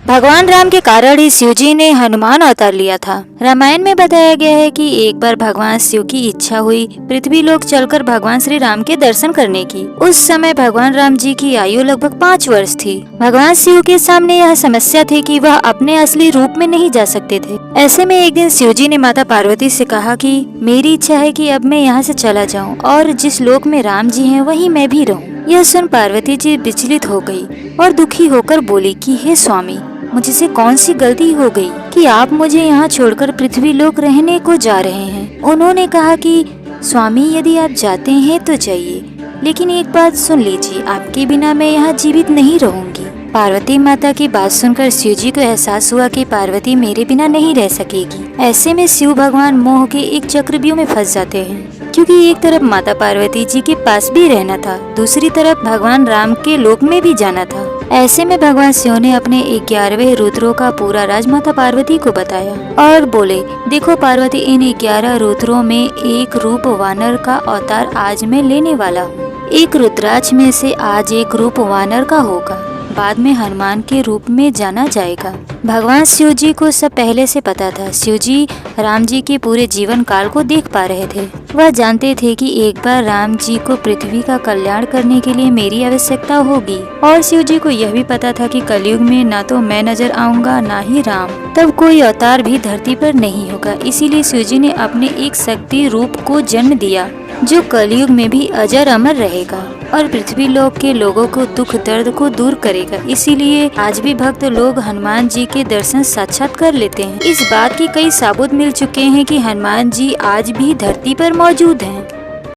भगवान राम के कारण ही शिव जी ने हनुमान अवतार लिया था। रामायण में बताया गया है कि एक बार भगवान शिव की इच्छा हुई पृथ्वी लोक चलकर भगवान श्री राम के दर्शन करने की। उस समय भगवान राम जी की आयु लगभग 5 वर्ष थी। भगवान शिव के सामने यह समस्या थी कि वह अपने असली रूप में नहीं जा सकते थे। ऐसे में एक दिन शिव जी ने माता पार्वती से कहा कि मेरी इच्छा है कि अब मैं यहाँ से चला जाऊँ और जिस लोक में राम जी हैं वहीं मैं भी रहूँ। यह सुन पार्वती जी विचलित हो गई और दुखी होकर बोली कि हे स्वामी, मुझसे कौन सी गलती हो गई कि आप मुझे यहाँ छोड़कर पृथ्वी लोक रहने को जा रहे हैं। उन्होंने कहा कि स्वामी, यदि आप जाते हैं तो जाइए, लेकिन एक बात सुन लीजिए, आपके बिना मैं यहाँ जीवित नहीं रहूंगी। पार्वती माता की बात सुनकर शिव जी को एहसास हुआ कि पार्वती मेरे बिना नहीं रह सकेगी। ऐसे में शिव भगवान मोह के एक चक्रव्यूह में फंस जाते हैं, क्योंकि एक तरफ माता पार्वती जी के पास भी रहना था, दूसरी तरफ भगवान राम के लोक में भी जाना था। ऐसे में भगवान शिव ने अपने 11वें रुद्रों का पूरा राज माता पार्वती को बताया और बोले, देखो पार्वती, इन 11 रुद्रों में एक रूप वानर का अवतार आज मैं लेने वाला हूँ। एक रुद्राक्ष में से आज एक रूप वानर का होगा, बाद में हनुमान के रूप में जाना जाएगा। भगवान शिव जी को सब पहले से पता था। शिव जी राम जी के पूरे जीवन काल को देख पा रहे थे। वह जानते थे कि एक बार राम जी को पृथ्वी का कल्याण करने के लिए मेरी आवश्यकता होगी, और शिव जी को यह भी पता था कि कलयुग में ना तो मैं नजर आऊंगा ना ही राम, तब कोई अवतार भी धरती पर नहीं होगा। इसीलिए शिव जी ने अपने एक शक्ति रूप को जन्म दिया जो कलयुग में भी अजर अमर रहेगा और पृथ्वी लोक के लोगों को दुख दर्द को दूर करेगा। इसीलिए आज भी भक्त लोग हनुमान जी के दर्शन साक्षात कर लेते हैं। इस बात की कई सबूत मिल चुके हैं कि हनुमान जी आज भी धरती पर मौजूद हैं।